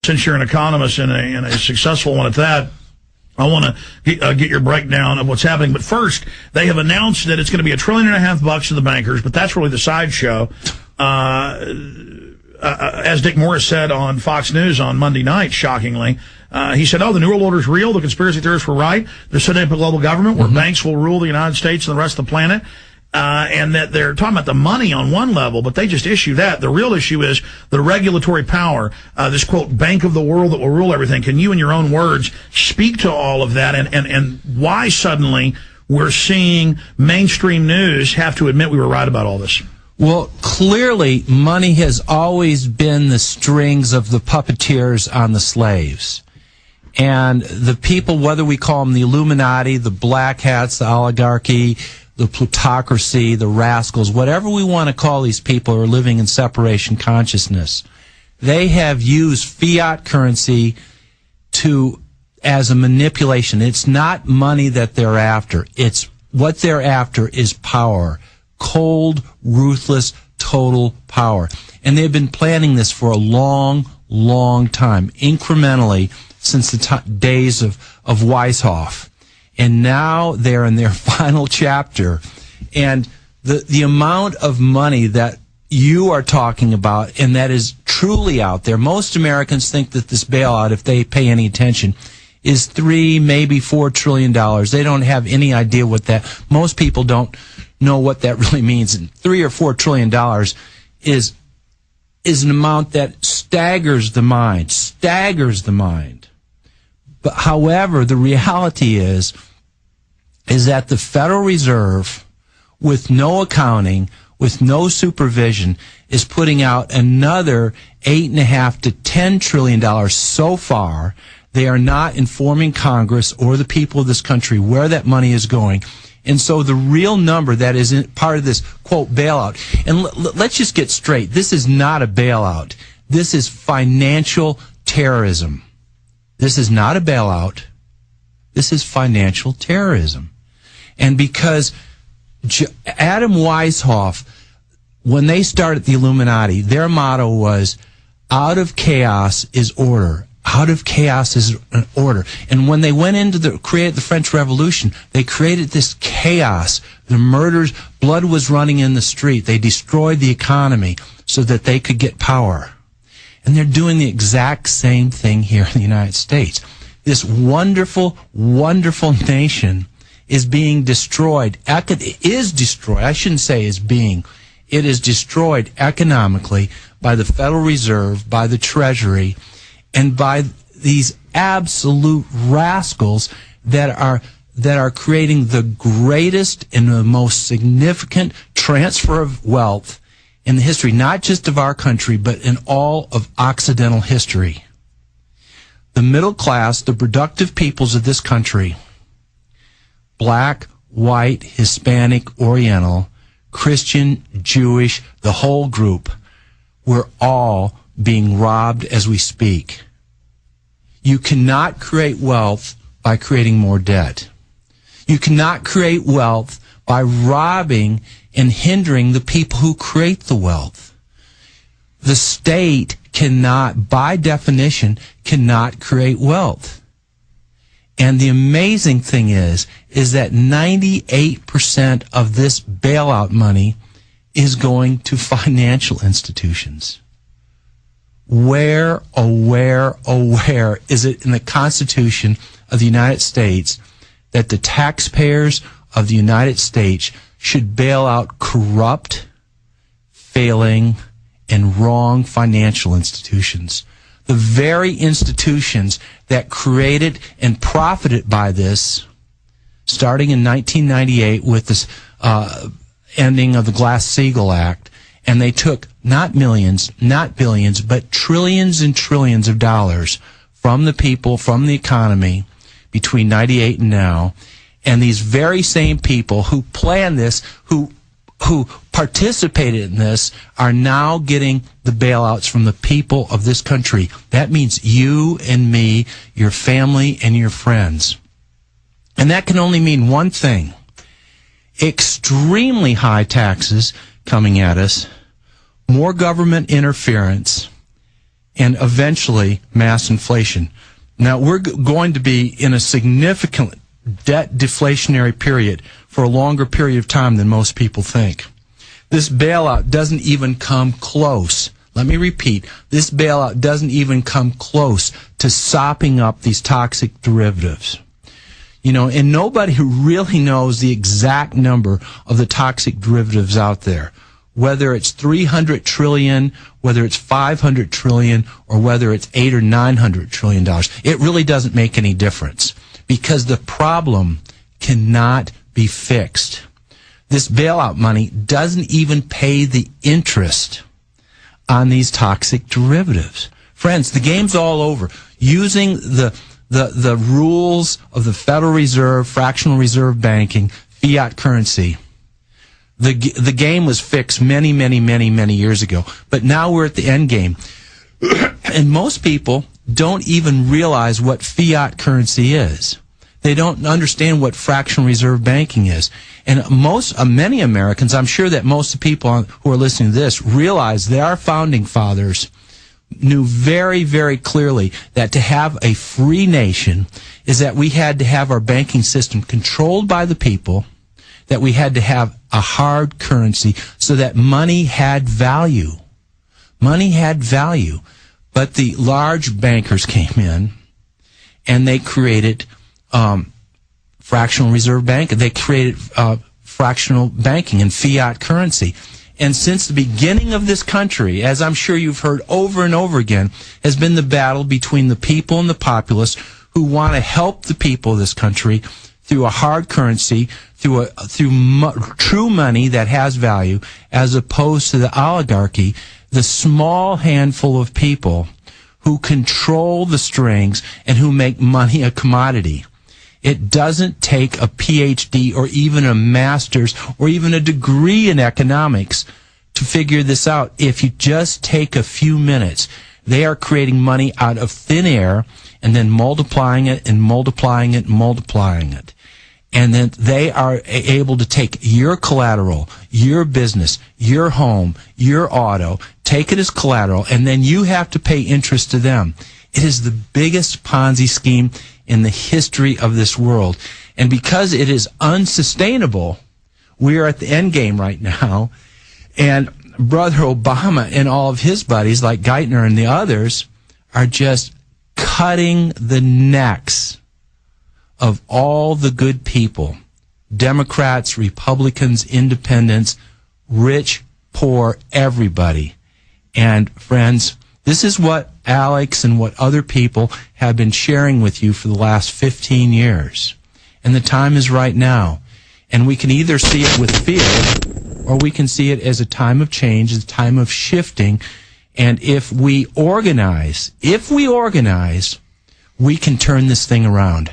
since you're an economist and a successful one at that, I want to get your breakdown of what's happening. But first, they have announced that it's going to be $1.5 trillion to the bankers, but that's really the sideshow. As Dick Morris said on Fox News on Monday night, shockingly, he said, the New World Order is real. The conspiracy theorists were right. They're setting up a global government where banks will rule the United States and the rest of the planet. And that they're talking about the money on one level, but they just issue that. The real issue is the regulatory power, this, quote, bank of the world that will rule everything. Can you, in your own words, speak to all of that and why suddenly we're seeing mainstream news have to admit we were right about all this? Well, clearly, money has always been the strings of the puppeteers on the slaves. And the people, whether we call them the Illuminati, the black hats, the oligarchy, the plutocracy, the rascals, whatever we want to call these people who are living in separation consciousness, they have used fiat currency as a manipulation. It's not money that they're after. It's what they're after is power. Cold, ruthless, total power. And they've been planning this for a long, long time, incrementally, since the days of Weishaupt. And now they're in their final chapter. And the amount of money that you are talking about, and that is truly out there, most Americans think that this bailout, if they pay any attention, is $3, maybe $4 trillion. They don't have any idea what that, most people don't know what that really means. And $3 or $4 trillion is an amount that staggers the mind. But however, the reality is that the Federal Reserve, with no accounting, with no supervision, is putting out another $8.5 to $10 trillion so far. They are not informing Congress or the people of this country where that money is going. And so the real number that is part of this, quote, bailout, and let's just get straight. This is not a bailout. This is financial terrorism. This is not a bailout. This is financial terrorism. And because Adam Weishaupt, when they started the Illuminati, their motto was, out of chaos is order. Out of chaos is an order. And when they went into create the French Revolution, they created this chaos. The murders, blood was running in the street. They destroyed the economy so that they could get power. And they're doing the exact same thing here in the United States. This wonderful, wonderful nation is being destroyed. It is destroyed. I shouldn't say is being. It is destroyed economically by the Federal Reserve, by the Treasury, and by these absolute rascals that are creating the greatest and the most significant transfer of wealth in the history, not just of our country, but in all of Occidental history. The middle class, the productive peoples of this country, black, white, Hispanic, Oriental, Christian, Jewish, the whole group, we're all being robbed as we speak. You cannot create wealth by creating more debt. You cannot create wealth by robbing and hindering the people who create the wealth. The state cannot, by definition, cannot create wealth. And the amazing thing is that 98% of this bailout money is going to financial institutions. Where is it in the Constitution of the United States that the taxpayers of the United States should bail out corrupt, failing, and wrong financial institutions? The very institutions that created and profited by this, starting in 1998 with this ending of the Glass-Steagall Act, and they took not millions, not billions, but trillions and trillions of dollars from the people, from the economy, between 98 and now. And these very same people who planned this, who participated in this, are now getting the bailouts from the people of this country. That means you and me, your family, and your friends. And that can only mean one thing: extremely high taxes coming at us, more government interference, and eventually mass inflation. Now, we're going to be in a significant debt deflationary period for a longer period of time than most people think. This bailout doesn't even come close. Let me repeat, this bailout doesn't even come close to sopping up these toxic derivatives. You know, and nobody really knows the exact number of the toxic derivatives out there. Whether it's 300 trillion, whether it's 500 trillion, or whether it's 800 or 900 trillion dollars. It really doesn't make any difference because the problem cannot be fixed. This bailout money doesn't even pay the interest on these toxic derivatives. Friends, the game's all over. Using the rules of the Federal Reserve, fractional reserve banking, fiat currency, the game was fixed many years ago. But now we're at the end game. And most people don't even realize what fiat currency is. They don't understand what fractional reserve banking is. And many Americans, I'm sure that most of the people who are listening to this realize that our founding fathers knew very, very clearly that to have a free nation is that we had to have our banking system controlled by the people, that we had to have a hard currency so that money had value. Money had value. But the large bankers came in and they created fractional reserve banking. They created fractional banking and fiat currency. And since the beginning of this country, as I'm sure you've heard over and over again, has been the battle between the people and the populace who want to help the people of this country through a hard currency, through true money that has value, as opposed to the oligarchy, the small handful of people who control the strings and who make money a commodity. It doesn't take a PhD or even a master's or even a degree in economics to figure this out. If you just take a few minutes, they are creating money out of thin air and then multiplying it and multiplying it and multiplying it. And then they are able to take your collateral, your business, your home, your auto, take it as collateral, and then you have to pay interest to them. It is the biggest Ponzi scheme in the history of this world. And because it is unsustainable, we are at the end game right now. And Brother Obama and all of his buddies, like Geithner and the others, are just cutting the necks of all the good people. Democrats, Republicans, independents, rich, poor, everybody. And friends, this is what Alex and what other people have been sharing with you for the last 15 years. And the time is right now. And we can either see it with fear, or we can see it as a time of change, as a time of shifting. And if we organize, we can turn this thing around.